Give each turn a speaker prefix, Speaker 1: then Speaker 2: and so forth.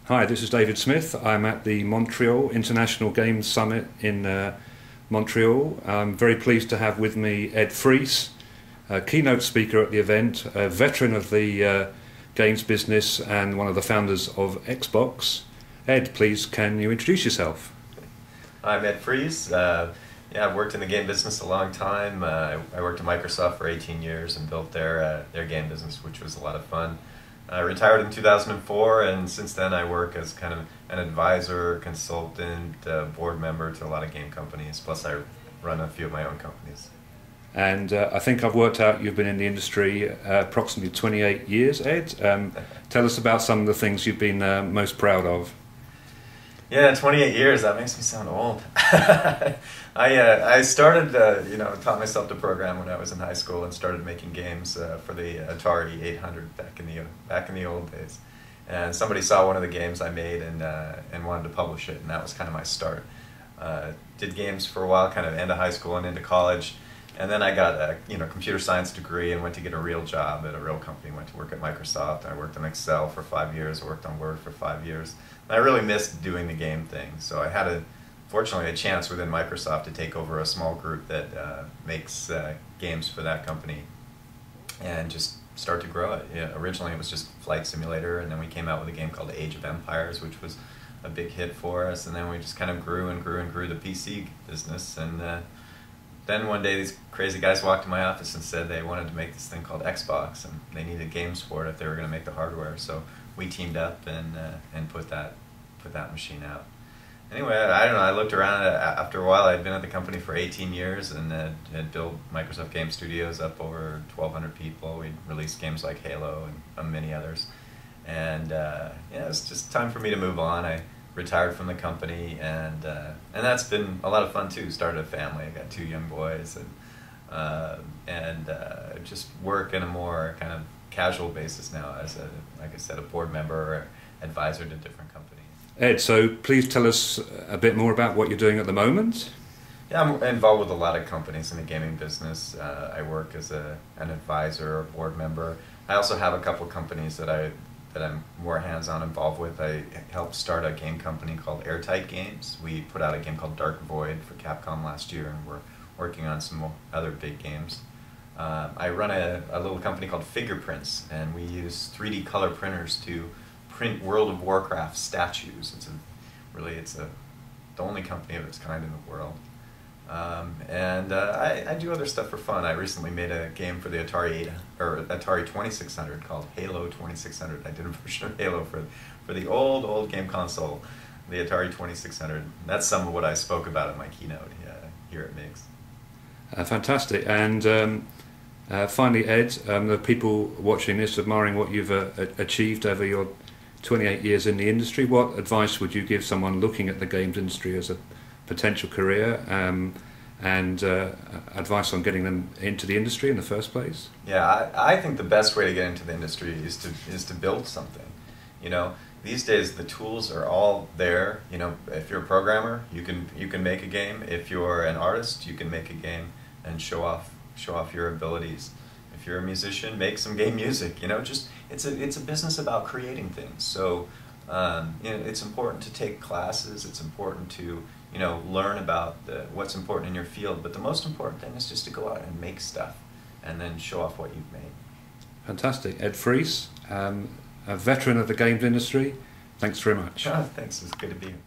Speaker 1: Hi, this is David Smith. I'm at the Montreal International Games Summit in Montreal. I'm very pleased to have with me Ed Fries, a keynote speaker at the event, a veteran of the games business and one of the founders of Xbox. Ed, please, can you introduce yourself?
Speaker 2: I'm Ed Fries. I've worked in the game business a long time. I worked at Microsoft for 18 years and built their game business, which was a lot of fun. I retired in 2004, and since then I work as kind of an advisor, consultant, board member to a lot of game companies, plus I run a few of my own companies.
Speaker 1: And I think I've worked out you've been in the industry approximately 28 years, Ed. Tell us about some of the things you've been most proud of.
Speaker 2: Yeah, 28 years, that makes me sound old. I started, taught myself to program when I was in high school and started making games for the Atari 800 back in the old days. And somebody saw one of the games I made and wanted to publish it, and that was kind of my start. Did games for a while, kind of end of high school and into college, and then I got a computer science degree and went to get a real job at a real company. Went to work at Microsoft. I worked on Excel for 5 years, worked on Word for 5 years. And I really missed doing the game thing, so I had fortunately a chance within Microsoft to take over a small group that makes games for that company and just start to grow it. Yeah, originally it was just Flight Simulator, and then we came out with a game called Age of Empires, which was a big hit for us, and then we just kind of grew and grew and grew the PC business. And then one day these crazy guys walked in my office and said they wanted to make this thing called Xbox, and they needed games for it if they were going to make the hardware. So we teamed up and put that machine out. Anyway, I don't know, I looked around after a while. I'd been at the company for 18 years and had built Microsoft Game Studios up over 1,200 people. We'd released games like Halo and many others. And it was just time for me to move on. I retired from the company, and that's been a lot of fun too. Started a family. I got 2 young boys, and just work in a more kind of casual basis now as like I said, a board member or advisor to different companies.
Speaker 1: Ed, so please tell us a bit more about what you're doing at the moment.
Speaker 2: Yeah, I'm involved with a lot of companies in the gaming business. I work as an advisor or board member. I also have a couple companies that I'm more hands-on involved with. I helped start a game company called Airtight Games. We put out a game called Dark Void for Capcom last year, and we're working on some other big games. I run a little company called Fingerprints, and we use 3D color printers to print World of Warcraft statues. It's the only company of its kind in the world. I do other stuff for fun. I recently made a game for the Atari 2600 called Halo 2600. I did a version of Halo for the old game console, the Atari 2600. That's some of what I spoke about in my keynote here at MIGS.
Speaker 1: Fantastic. And finally, Ed, the people watching this, admiring what you've achieved over your 28 years in the industry, what advice would you give someone looking at the games industry as a potential career, and advice on getting them into the industry in the first place?
Speaker 2: Yeah, I think the best way to get into the industry is to build something. These days the tools are all there. If you're a programmer, you can make a game. If you're an artist, you can make a game and show off your abilities. If you're a musician, make some game music. It's a business about creating things. So it's important to take classes. It's important to learn about what's important in your field. But the most important thing is just to go out and make stuff, and then show off what you've made.
Speaker 1: Fantastic, Ed Fries, a veteran of the games industry. Thanks very much.
Speaker 2: Thanks. It's good to be here.